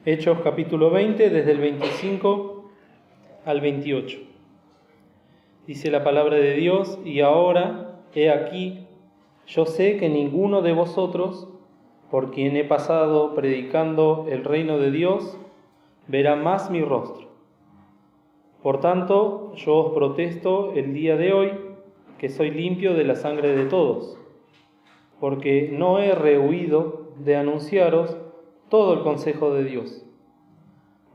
Hechos capítulo 20, desde el 25 al 28. Dice la palabra de Dios: y ahora, he aquí, yo sé que ninguno de vosotros, por quien he pasado predicando el reino de Dios, verá más mi rostro. Por tanto, yo os protesto el día de hoy, que soy limpio de la sangre de todos, porque no he rehuido de anunciaros todo el consejo de Dios.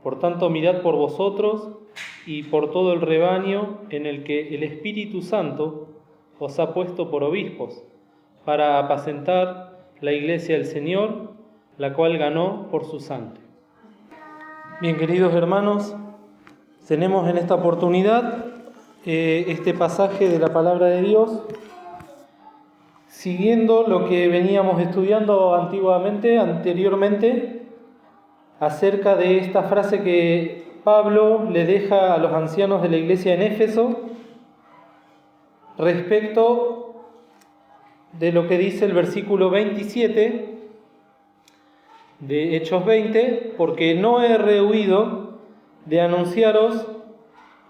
Por tanto, mirad por vosotros y por todo el rebaño en el que el Espíritu Santo os ha puesto por obispos, para apacentar la iglesia del Señor, la cual ganó por su sangre. Bien, queridos hermanos, tenemos en esta oportunidad este pasaje de la palabra de Dios, siguiendo lo que veníamos estudiando anteriormente, acerca de esta frase que Pablo le deja a los ancianos de la iglesia en Éfeso respecto de lo que dice el versículo 27 de Hechos 20, porque no he rehuido de anunciaros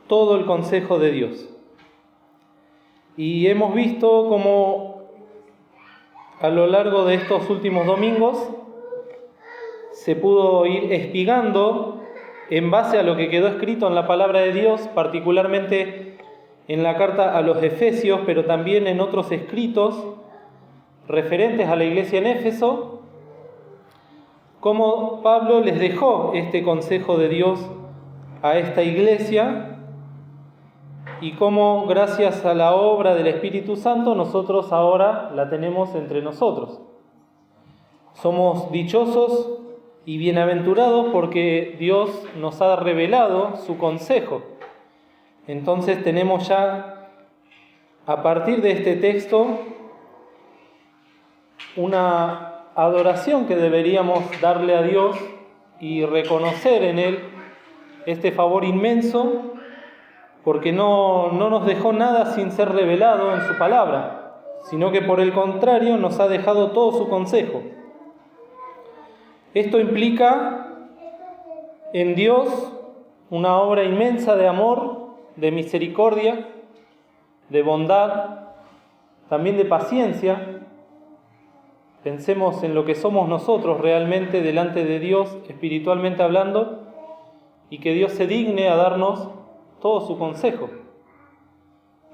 todo el consejo de Dios. Y hemos visto cómo a lo largo de estos últimos domingos se pudo ir espigando en base a lo que quedó escrito en la palabra de Dios, particularmente en la carta a los Efesios, pero también en otros escritos referentes a la iglesia en Éfeso, cómo Pablo les dejó este consejo de Dios a esta iglesia y cómo gracias a la obra del Espíritu Santo nosotros ahora la tenemos entre nosotros. Somos dichosos y bienaventurados porque Dios nos ha revelado su consejo. Entonces tenemos ya, a partir de este texto, una adoración que deberíamos darle a Dios y reconocer en Él este favor inmenso, porque no nos dejó nada sin ser revelado en su palabra, sino que por el contrario nos ha dejado todo su consejo. Esto implica en Dios una obra inmensa de amor, de misericordia, de bondad, también de paciencia. Pensemos en lo que somos nosotros realmente delante de Dios, espiritualmente hablando, y que Dios se digne a darnos todo su consejo.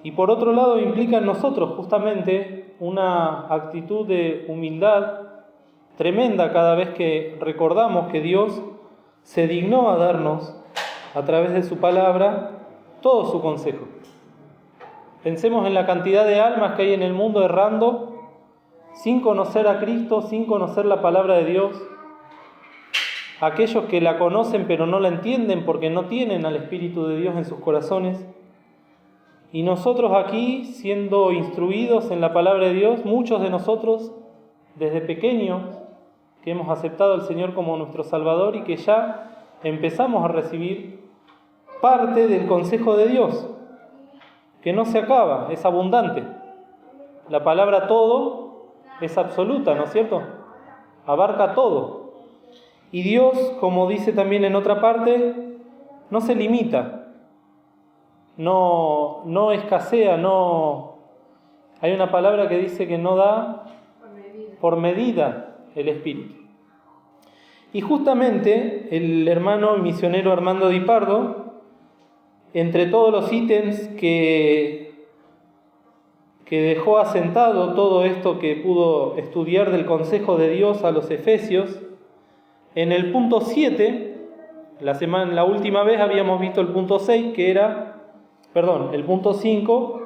Y por otro lado implica en nosotros justamente una actitud de humildad tremenda cada vez que recordamos que Dios se dignó a darnos, a través de su palabra, todo su consejo. Pensemos en la cantidad de almas que hay en el mundo errando, sin conocer a Cristo, sin conocer la palabra de Dios. Aquellos que la conocen pero no la entienden porque no tienen al Espíritu de Dios en sus corazones. Y nosotros aquí, siendo instruidos en la palabra de Dios, muchos de nosotros, desde pequeños, que hemos aceptado al Señor como nuestro Salvador y que ya empezamos a recibir parte del consejo de Dios, que no se acaba, es abundante. La palabra todo es absoluta, ¿no es cierto? Abarca todo. Y Dios, como dice también en otra parte, no se limita, no escasea, no. Hay una palabra que dice que no da por medida el Espíritu. Y justamente el hermano misionero Armando Di Pardo, entre todos los ítems que dejó asentado todo esto que pudo estudiar del consejo de Dios a los Efesios, en el punto 7, la última vez habíamos visto el punto 6, el punto 5,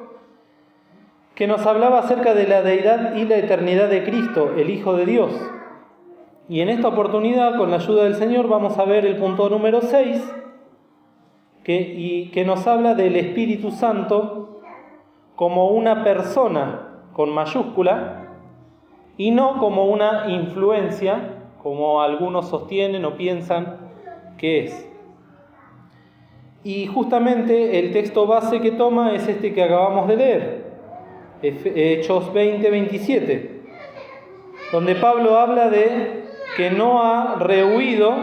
que nos hablaba acerca de la deidad y la eternidad de Cristo, el Hijo de Dios. Y en esta oportunidad, con la ayuda del Señor, vamos a ver el punto número 6, que nos habla del Espíritu Santo como una persona con mayúscula y no como una influencia, como algunos sostienen o piensan que es. Y justamente el texto base que toma es este que acabamos de leer, Hechos 20, 27, donde Pablo habla de que no ha rehuido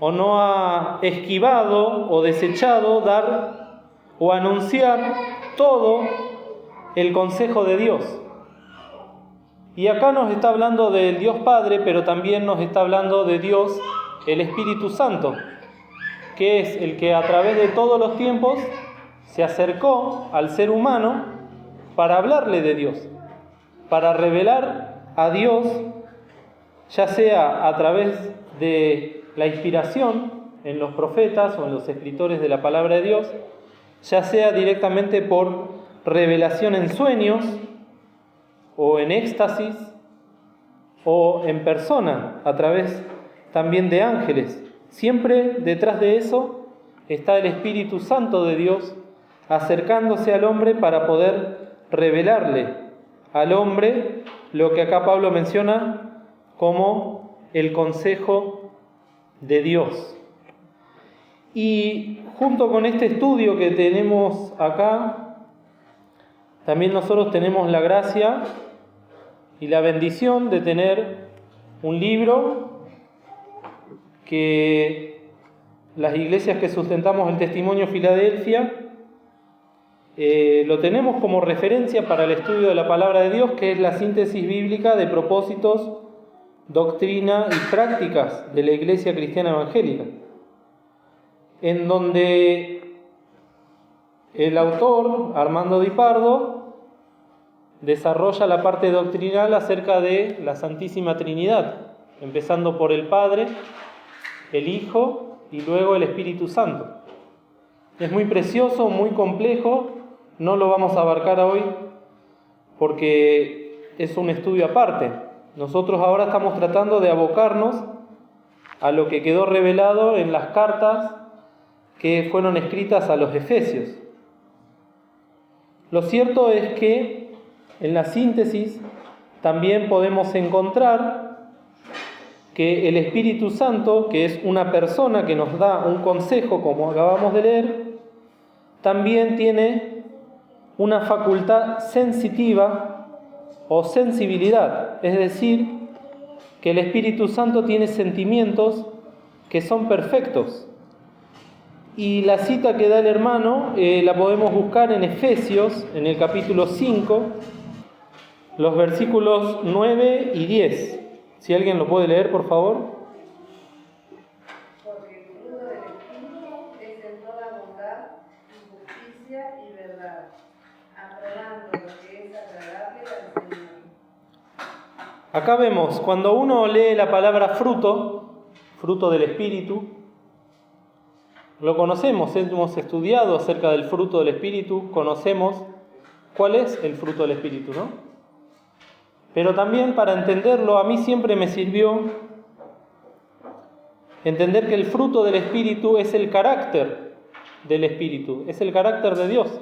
o no ha esquivado o desechado dar o anunciar todo el consejo de Dios. Y acá nos está hablando del Dios Padre, pero también nos está hablando de Dios, el Espíritu Santo, que es el que a través de todos los tiempos se acercó al ser humano para hablarle de Dios, para revelar a Dios, ya sea a través de la inspiración en los profetas o en los escritores de la palabra de Dios, ya sea directamente por revelación en sueños o en éxtasis o en persona, a través también de ángeles. Siempre detrás de eso está el Espíritu Santo de Dios acercándose al hombre para poder revelarle al hombre lo que acá Pablo menciona como el consejo de Dios. Y junto con este estudio que tenemos acá, también nosotros tenemos la gracia y la bendición de tener un libro que las iglesias que sustentamos el Testimonio Filadelfia lo tenemos como referencia para el estudio de la palabra de Dios, que es la síntesis bíblica de propósitos, doctrina y prácticas de la Iglesia Cristiana Evangélica, en donde el autor, Armando Di Pardo, desarrolla la parte doctrinal acerca de la Santísima Trinidad, empezando por el Padre, el Hijo y luego el Espíritu Santo. Es muy precioso, muy complejo, no lo vamos a abarcar hoy porque es un estudio aparte. Nosotros ahora estamos tratando de abocarnos a lo que quedó revelado en las cartas que fueron escritas a los Efesios. Lo cierto es que en la síntesis también podemos encontrar que el Espíritu Santo, que es una persona que nos da un consejo, como acabamos de leer, también tiene una facultad sensitiva o sensibilidad, es decir, que el Espíritu Santo tiene sentimientos que son perfectos. Y la cita que da el hermano la podemos buscar en Efesios, en el capítulo 5, los versículos 9 y 10. Si alguien lo puede leer, por favor. Porque el fruto del Espíritu es en toda bondad y justicia y verdad, aprobando lo que es agradable al Señor. Acá vemos, cuando uno lee la palabra fruto, fruto del Espíritu, lo conocemos, hemos estudiado acerca del fruto del Espíritu, conocemos cuál es el fruto del Espíritu, ¿no? Pero también para entenderlo, a mí siempre me sirvió entender que el fruto del Espíritu es el carácter del Espíritu, es el carácter de Dios.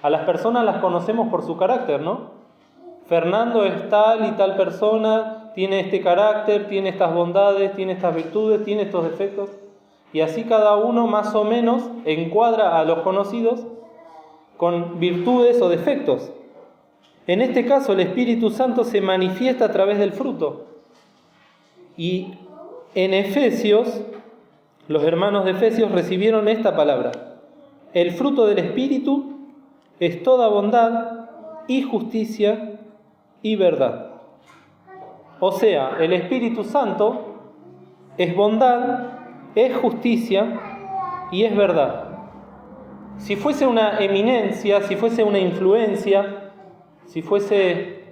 A las personas las conocemos por su carácter, ¿no? Fernando es tal y tal persona, tiene este carácter, tiene estas bondades, tiene estas virtudes, tiene estos defectos. Y así cada uno más o menos encuadra a los conocidos con virtudes o defectos. En este caso, el Espíritu Santo se manifiesta a través del fruto. Y en Efesios, los hermanos de Efesios recibieron esta palabra: el fruto del Espíritu es toda bondad y justicia y verdad. O sea, el Espíritu Santo es bondad, es justicia y es verdad. Si fuese una eminencia, si fuese una influencia, si fuese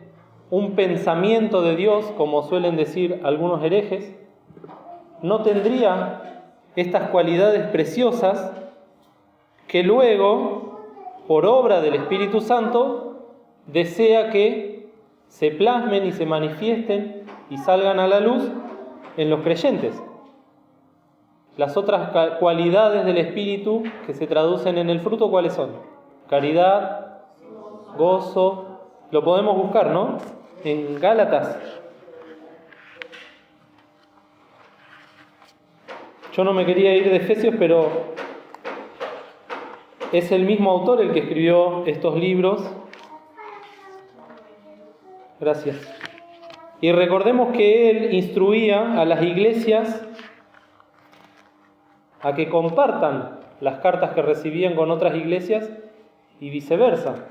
un pensamiento de Dios, como suelen decir algunos herejes, no tendría estas cualidades preciosas que luego, por obra del Espíritu Santo, desea que se plasmen y se manifiesten y salgan a la luz en los creyentes. Las otras cualidades del Espíritu que se traducen en el fruto, ¿cuáles son? Caridad, gozo. Lo podemos buscar, ¿no? En Gálatas. Yo no me quería ir de Efesios, pero es el mismo autor el que escribió estos libros. Gracias. Y recordemos que él instruía a las iglesias a que compartan las cartas que recibían con otras iglesias y viceversa.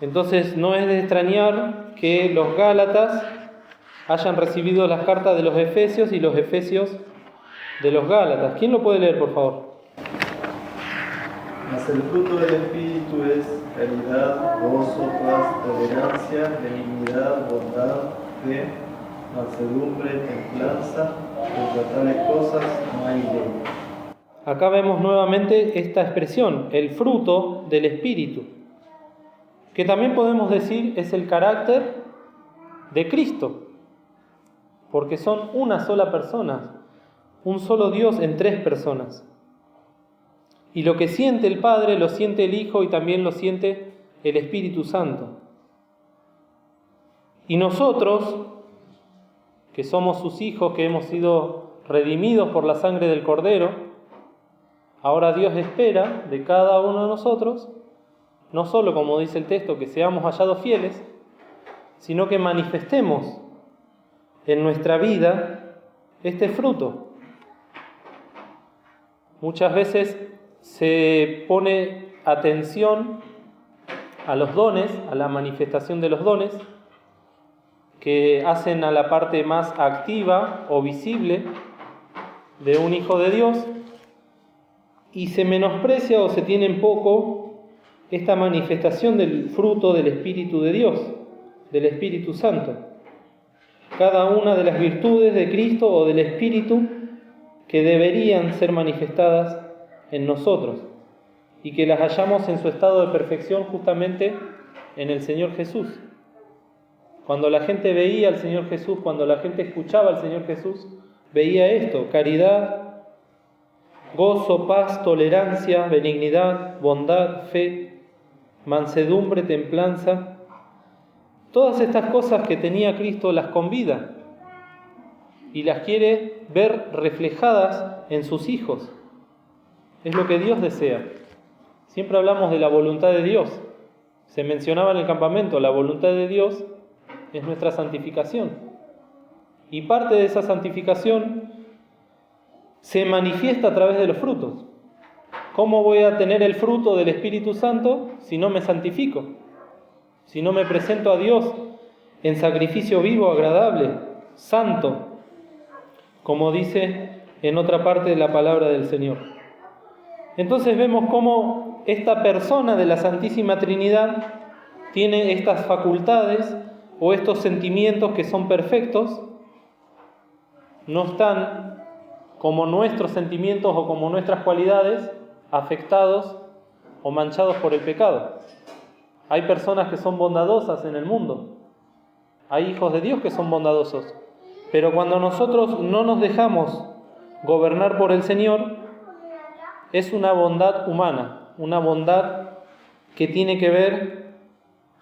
Entonces no es de extrañar que los Gálatas hayan recibido las cartas de los Efesios y los Efesios de los Gálatas. ¿Quién lo puede leer, por favor? Mas el fruto del Espíritu es caridad, gozo, paz, tolerancia, benignidad, bondad, fe, mansedumbre, templanza. Contra tales cosas no hay ley. Acá vemos nuevamente esta expresión, el fruto del Espíritu, que también podemos decir es el carácter de Cristo, porque son una sola persona, un solo Dios en tres personas. Y lo que siente el Padre lo siente el Hijo y también lo siente el Espíritu Santo. Y nosotros, que somos sus hijos, que hemos sido redimidos por la sangre del Cordero, ahora Dios espera de cada uno de nosotros, no solo, como dice el texto, que seamos hallados fieles, sino que manifestemos en nuestra vida este fruto. Muchas veces se pone atención a los dones, a la manifestación de los dones, que hacen a la parte más activa o visible de un hijo de Dios, y se menosprecia o se tiene en poco esta manifestación del fruto del Espíritu de Dios, del Espíritu Santo. Cada una de las virtudes de Cristo o del Espíritu que deberían ser manifestadas en nosotros y que las hallamos en su estado de perfección justamente en el Señor Jesús. Cuando la gente veía al Señor Jesús, cuando la gente escuchaba al Señor Jesús, veía esto: caridad, gozo, paz, tolerancia, benignidad, bondad, fe, mansedumbre, templanza. Todas estas cosas que tenía Cristo las convida y las quiere ver reflejadas en sus hijos. Es lo que Dios desea. Siempre hablamos de la voluntad de Dios. Se mencionaba en el campamento, la voluntad de Dios es nuestra santificación. Y parte de esa santificación se manifiesta a través de los frutos. ¿Cómo voy a tener el fruto del Espíritu Santo si no me santifico? Si no me presento a Dios en sacrificio vivo, agradable, santo, como dice en otra parte de la palabra del Señor. Entonces vemos cómo esta persona de la Santísima Trinidad tiene estas facultades o estos sentimientos que son perfectos, no están como nuestros sentimientos o como nuestras cualidades afectados o manchados por el pecado. Hay personas que son bondadosas en el mundo, hay hijos de Dios que son bondadosos, pero cuando nosotros no nos dejamos gobernar por el Señor, es una bondad humana, una bondad que tiene que ver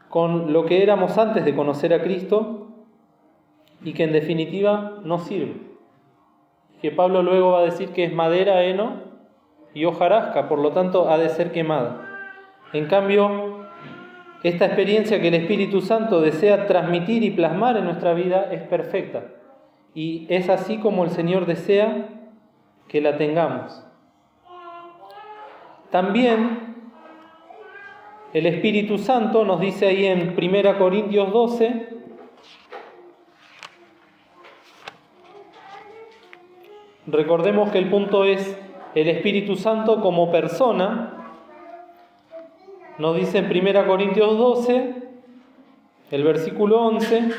con lo que éramos antes de conocer a Cristo y que en definitiva no sirve. Que Pablo luego va a decir que es madera, heno y hojarasca, por lo tanto ha de ser quemada. En cambio, esta experiencia que el Espíritu Santo desea transmitir y plasmar en nuestra vida es perfecta. Y es así como el Señor desea que la tengamos. También el Espíritu Santo nos dice ahí en 1 Corintios 12, recordemos que el punto es el Espíritu Santo como persona. Nos dice en 1 Corintios 12, el versículo 11,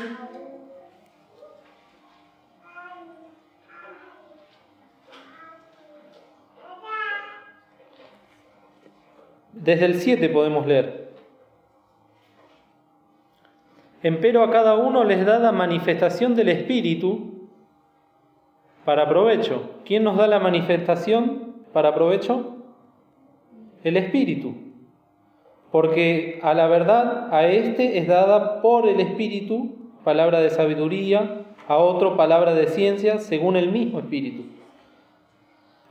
desde el 7 podemos leer. Empero a cada uno les da la manifestación del Espíritu para provecho. ¿Quién nos da la manifestación para provecho? El Espíritu. Porque a la verdad, a este es dada por el Espíritu palabra de sabiduría, a otro palabra de ciencia según el mismo Espíritu,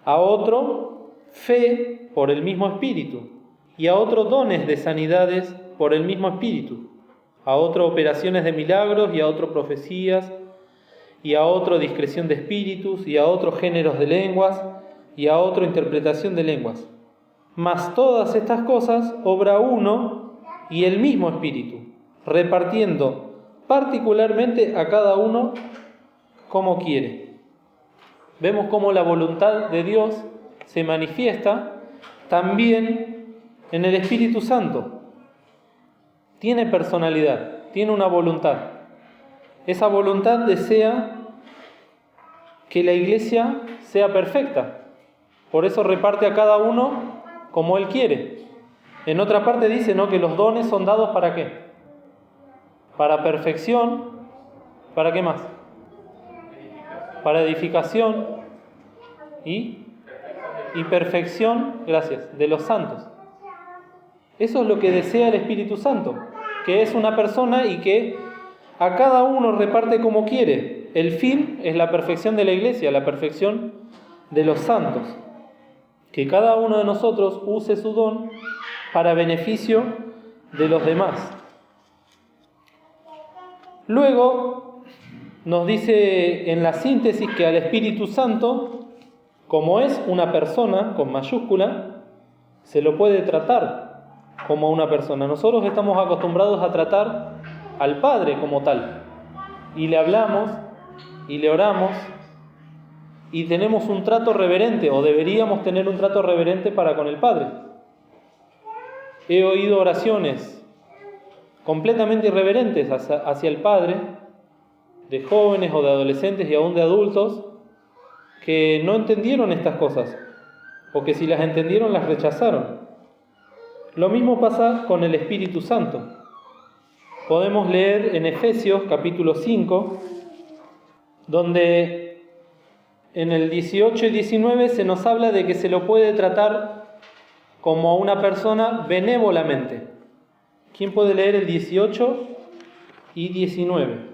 a otro fe por el mismo Espíritu, y a otro dones de sanidades por el mismo Espíritu, a otro operaciones de milagros, y a otro profecías, y a otro discreción de espíritus, y a otros géneros de lenguas, y a otro interpretación de lenguas. Mas todas estas cosas obra uno y el mismo Espíritu, repartiendo particularmente a cada uno como quiere. Vemos cómo la voluntad de Dios se manifiesta también en el Espíritu Santo. Tiene personalidad, tiene una voluntad. Esa voluntad desea que la iglesia sea perfecta. Por eso reparte a cada uno como Él quiere. En otra parte dice, ¿no?, que los dones son dados ¿para qué? Para perfección. ¿Para qué más? Para edificación y perfección, gracias, de los santos. Eso es lo que desea el Espíritu Santo, que es una persona y que a cada uno reparte como quiere. El fin es la perfección de la iglesia, la perfección de los santos. Que cada uno de nosotros use su don para beneficio de los demás. Luego nos dice en la síntesis que al Espíritu Santo, como es una persona con mayúscula, se lo puede tratar como una persona. Nosotros estamos acostumbrados a tratar al Padre como tal, y le hablamos y le oramos y tenemos un trato reverente, o deberíamos tener un trato reverente para con el Padre. He oído oraciones completamente irreverentes hacia el Padre, de jóvenes o de adolescentes y aún de adultos, que no entendieron estas cosas, o que si las entendieron las rechazaron. Lo mismo pasa con el Espíritu Santo. Podemos leer en Efesios capítulo 5, donde en el 18 y 19 se nos habla de que se lo puede tratar como a una persona benévolamente. ¿Quién puede leer el 18 y 19?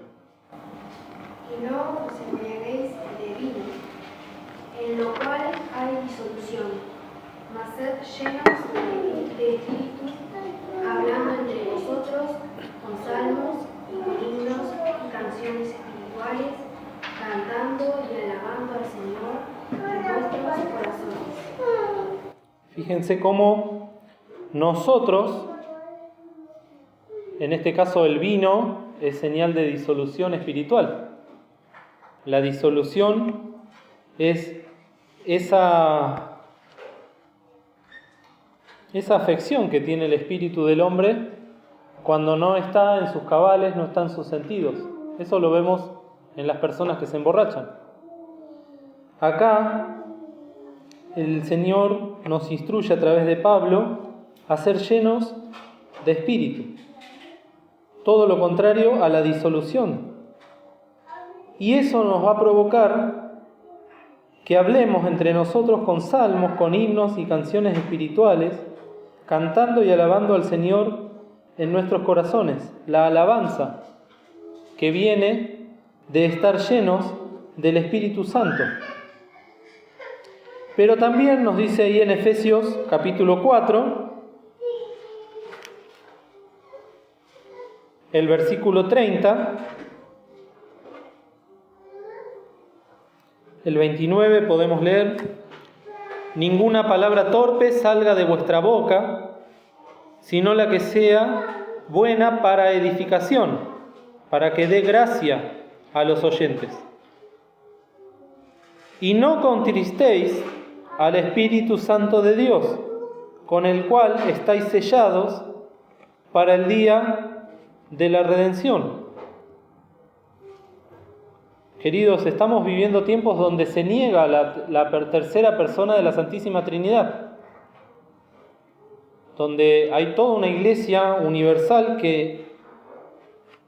Y no os embriaguéis de vino, en lo cual hay disolución, mas sed llenos de espíritu, hablando entre vosotros con salmos y con himnos y canciones espirituales, cantando y alabando al Señor en vuestros corazones. Fíjense cómo nosotros, en este caso el vino, es señal de disolución espiritual. La disolución es esa afección que tiene el espíritu del hombre cuando no está en sus cabales, no está en sus sentidos. Eso lo vemos en las personas que se emborrachan. Acá el Señor nos instruye a través de Pablo a ser llenos de espíritu. Todo lo contrario a la disolución. Y eso nos va a provocar que hablemos entre nosotros con salmos, con himnos y canciones espirituales, cantando y alabando al Señor en nuestros corazones. La alabanza que viene de estar llenos del Espíritu Santo. Pero también nos dice ahí en Efesios capítulo 4, el versículo 30, el 29 podemos leer: ninguna palabra torpe salga de vuestra boca, sino la que sea buena para edificación, para que dé gracia a los oyentes. Y no contristéis al Espíritu Santo de Dios, con el cual estáis sellados para el día de la redención. Queridos, estamos viviendo tiempos donde se niega la tercera persona de la Santísima Trinidad, donde hay toda una iglesia universal que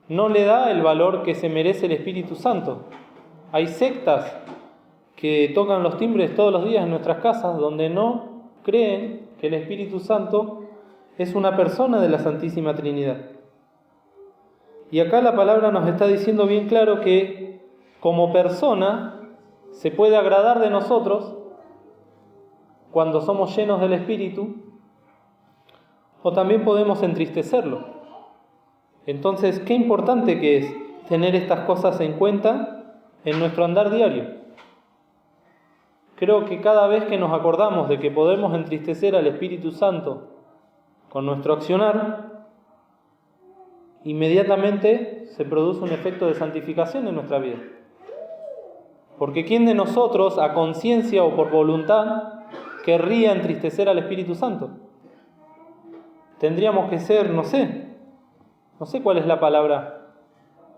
no le da el valor que se merece el Espíritu Santo. Hay sectas que tocan los timbres todos los días en nuestras casas donde no creen que el Espíritu Santo es una persona de la Santísima Trinidad. Y acá la palabra nos está diciendo bien claro que como persona se puede agradar de nosotros cuando somos llenos del Espíritu, o también podemos entristecerlo. Entonces, qué importante que es tener estas cosas en cuenta en nuestro andar diario. creo que cada vez que nos acordamos de que podemos entristecer al Espíritu Santo con nuestro accionar, inmediatamente se produce un efecto de santificación en nuestra vida. Porque ¿quién de nosotros, a conciencia o por voluntad, querría entristecer al Espíritu Santo? Tendríamos que ser, no sé cuál es la palabra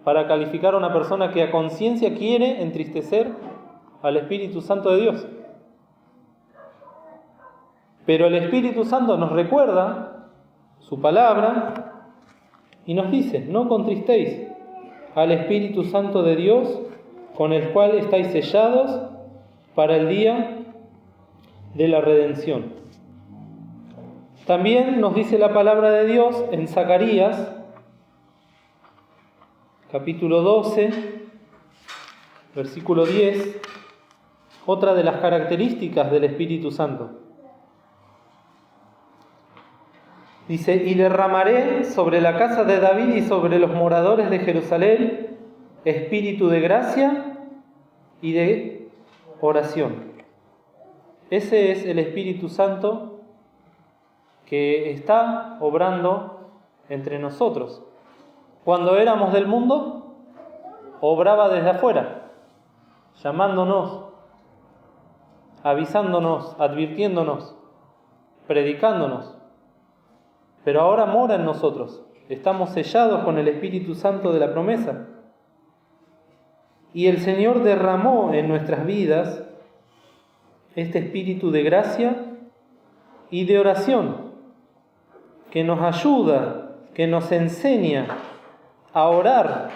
para calificar a una persona que a conciencia quiere entristecer al Espíritu Santo de Dios. Pero el Espíritu Santo nos recuerda su palabra y nos dice: no contristéis al Espíritu Santo de Dios, con el cual estáis sellados para el día de la redención. También nos dice la palabra de Dios en Zacarías, capítulo 12, versículo 10, otra de las características del Espíritu Santo. Dice: y derramaré sobre la casa de David y sobre los moradores de Jerusalén espíritu de gracia y de oración. Ese es el Espíritu Santo que está obrando entre nosotros. Cuando éramos del mundo, obraba desde afuera, llamándonos, avisándonos, advirtiéndonos, predicándonos. Pero ahora mora en nosotros. Estamos sellados con el Espíritu Santo de la promesa. Y el Señor derramó en nuestras vidas este espíritu de gracia y de oración, que nos ayuda, que nos enseña a orar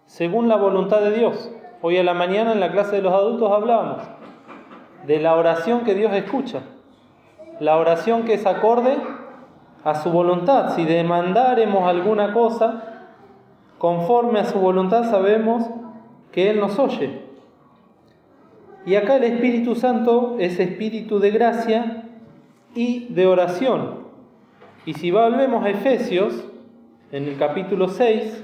según la voluntad de Dios. Hoy a la mañana en la clase de los adultos hablábamos de la oración que Dios escucha, la oración que es acorde a su voluntad. Si demandáremos alguna cosa conforme a su voluntad, sabemos que Él nos oye. Y acá el Espíritu Santo es espíritu de gracia y de oración. Y si volvemos a Efesios, en el capítulo 6,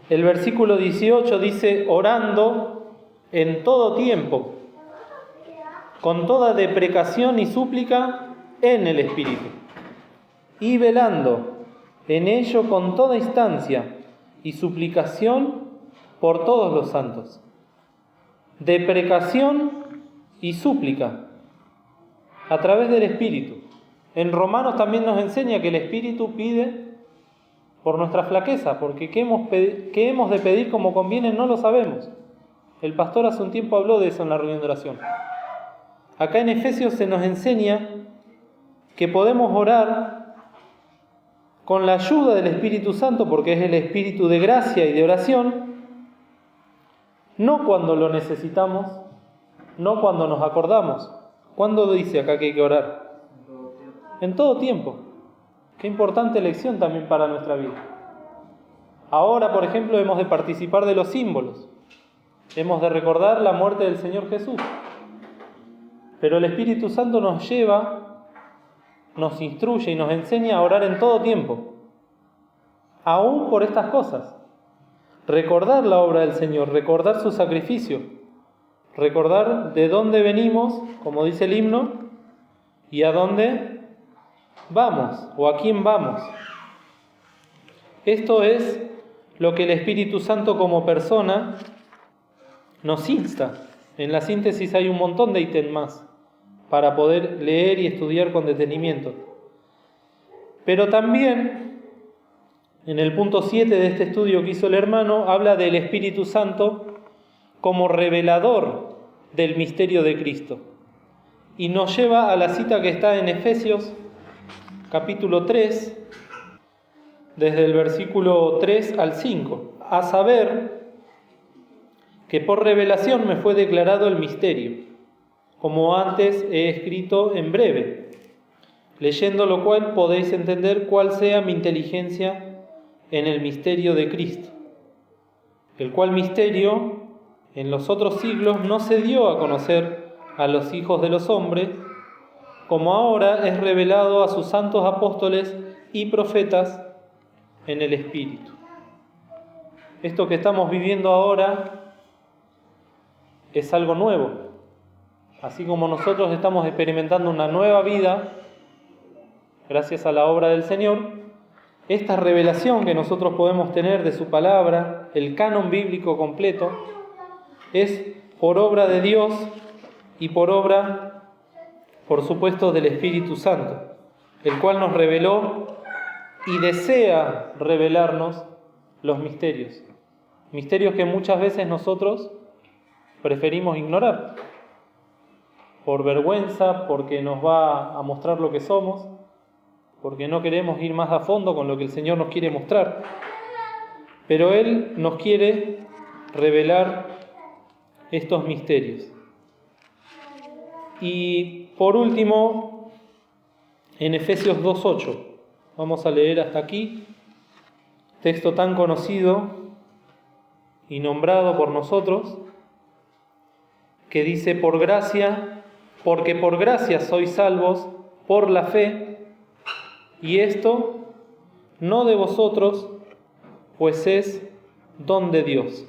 el versículo 18 dice: orando en todo tiempo, con toda deprecación y súplica en el Espíritu, y velando en ello con toda instancia y suplicación por todos los santos. Deprecación y súplica a través del Espíritu. En Romanos también nos enseña que el Espíritu pide por nuestra flaqueza, porque qué hemos de pedir como conviene no lo sabemos. El pastor hace un tiempo habló de eso en la reunión de oración. Acá en Efesios se nos enseña que podemos orar con la ayuda del Espíritu Santo, porque es el espíritu de gracia y de oración, no cuando lo necesitamos, no cuando nos acordamos. ¿Cuándo dice acá que hay que orar? En todo tiempo. Qué importante lección también para nuestra vida. Ahora, por ejemplo, hemos de participar de los símbolos. Hemos de recordar la muerte del Señor Jesús. Pero el Espíritu Santo nos lleva, nos instruye y nos enseña a orar en todo tiempo. Aún por estas cosas. Recordar la obra del Señor, recordar su sacrificio, recordar de dónde venimos, como dice el himno, y a dónde vamos o a quién vamos. Esto es lo que el Espíritu Santo como persona nos insta. En la síntesis hay un montón de ítems más para poder leer y estudiar con detenimiento. Pero también en el punto 7 de este estudio que hizo el hermano, habla del Espíritu Santo como revelador del misterio de Cristo. Y nos lleva a la cita que está en Efesios, capítulo 3, desde el versículo 3 al 5. A saber, que por revelación me fue declarado el misterio, como antes he escrito en breve, leyendo lo cual podéis entender cuál sea mi inteligencia en el misterio de Cristo, el cual misterio en los otros siglos no se dio a conocer a los hijos de los hombres, como ahora es revelado a sus santos apóstoles y profetas en el Espíritu. Esto que estamos viviendo ahora es algo nuevo. Así como nosotros estamos experimentando una nueva vida, gracias a la obra del Señor, esta revelación que nosotros podemos tener de su palabra, el canon bíblico completo, es por obra de Dios y por obra, por supuesto, del Espíritu Santo, el cual nos reveló y desea revelarnos los misterios. Misterios que muchas veces nosotros preferimos ignorar, por vergüenza, porque nos va a mostrar lo que somos, porque no queremos ir más a fondo con lo que el Señor nos quiere mostrar. Pero Él nos quiere revelar estos misterios. Y por último, en Efesios 2:8, vamos a leer hasta aquí, texto tan conocido y nombrado por nosotros, que dice: por gracia, porque por gracia sois salvos por la fe, y esto no de vosotros, pues es don de Dios.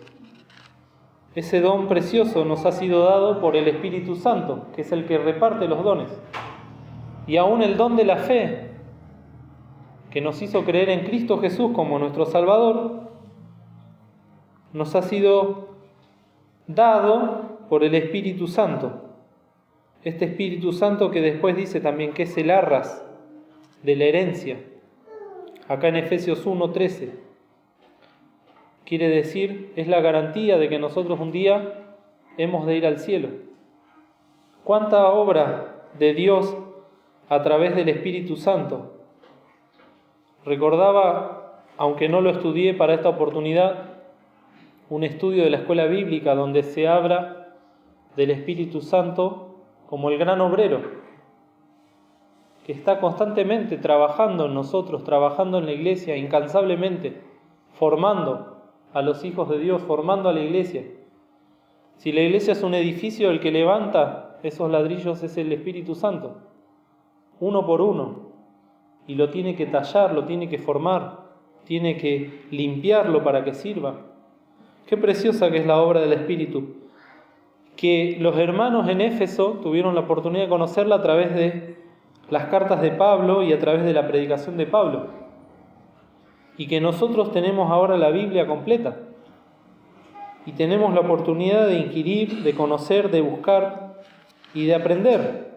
Ese don precioso nos ha sido dado por el Espíritu Santo, que es el que reparte los dones. Y aún el don de la fe, que nos hizo creer en Cristo Jesús como nuestro Salvador, nos ha sido dado por el Espíritu Santo. Este Espíritu Santo que después dice también que es el arras de la herencia. Acá en Efesios 1:13. Quiere decir, es la garantía de que nosotros un día hemos de ir al cielo. ¿Cuánta obra de Dios a través del Espíritu Santo? Recordaba, aunque no lo estudié para esta oportunidad, un estudio de la escuela bíblica donde se habla del Espíritu Santo como el gran obrero, que está constantemente trabajando en nosotros, trabajando en la iglesia, incansablemente, formando a los hijos de Dios, formando a la iglesia. Si la iglesia es un edificio, el que levanta esos ladrillos es el Espíritu Santo, uno por uno, y lo tiene que tallar, lo tiene que formar, tiene que limpiarlo para que sirva. Qué preciosa que es la obra del Espíritu, que los hermanos en Éfeso tuvieron la oportunidad de conocerla a través de las cartas de Pablo y a través de la predicación de Pablo. Y que nosotros tenemos ahora la Biblia completa. Y tenemos la oportunidad de inquirir, de conocer, de buscar y de aprender.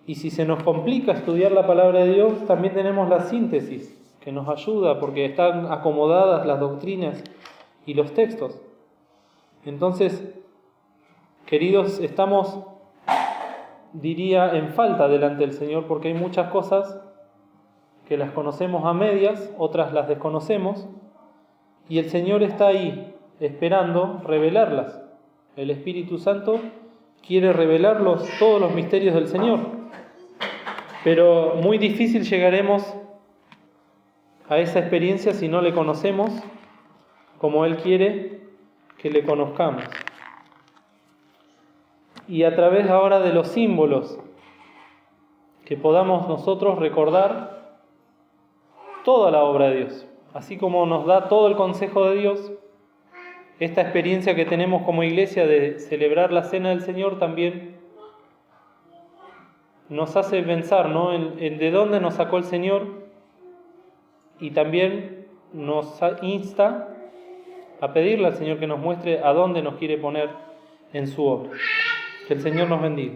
Y si se nos complica estudiar la palabra de Dios, también tenemos la síntesis, que nos ayuda porque están acomodadas las doctrinas y los textos. Entonces, queridos, estamos, diría, en falta delante del Señor porque hay muchas cosas que las conocemos a medias, otras las desconocemos, y el Señor está ahí esperando revelarlas. El Espíritu Santo quiere revelarlos todos los misterios del Señor, pero muy difícil llegaremos a esa experiencia si no le conocemos como Él quiere que le conozcamos. Y a través ahora de los símbolos, que podamos nosotros recordar toda la obra de Dios, así como nos da todo el consejo de Dios. Esta experiencia que tenemos como iglesia de celebrar la Cena del Señor también nos hace pensar, ¿no?, en de dónde nos sacó el Señor, y también nos insta a pedirle al Señor que nos muestre a dónde nos quiere poner en su obra. Que el Señor nos bendiga.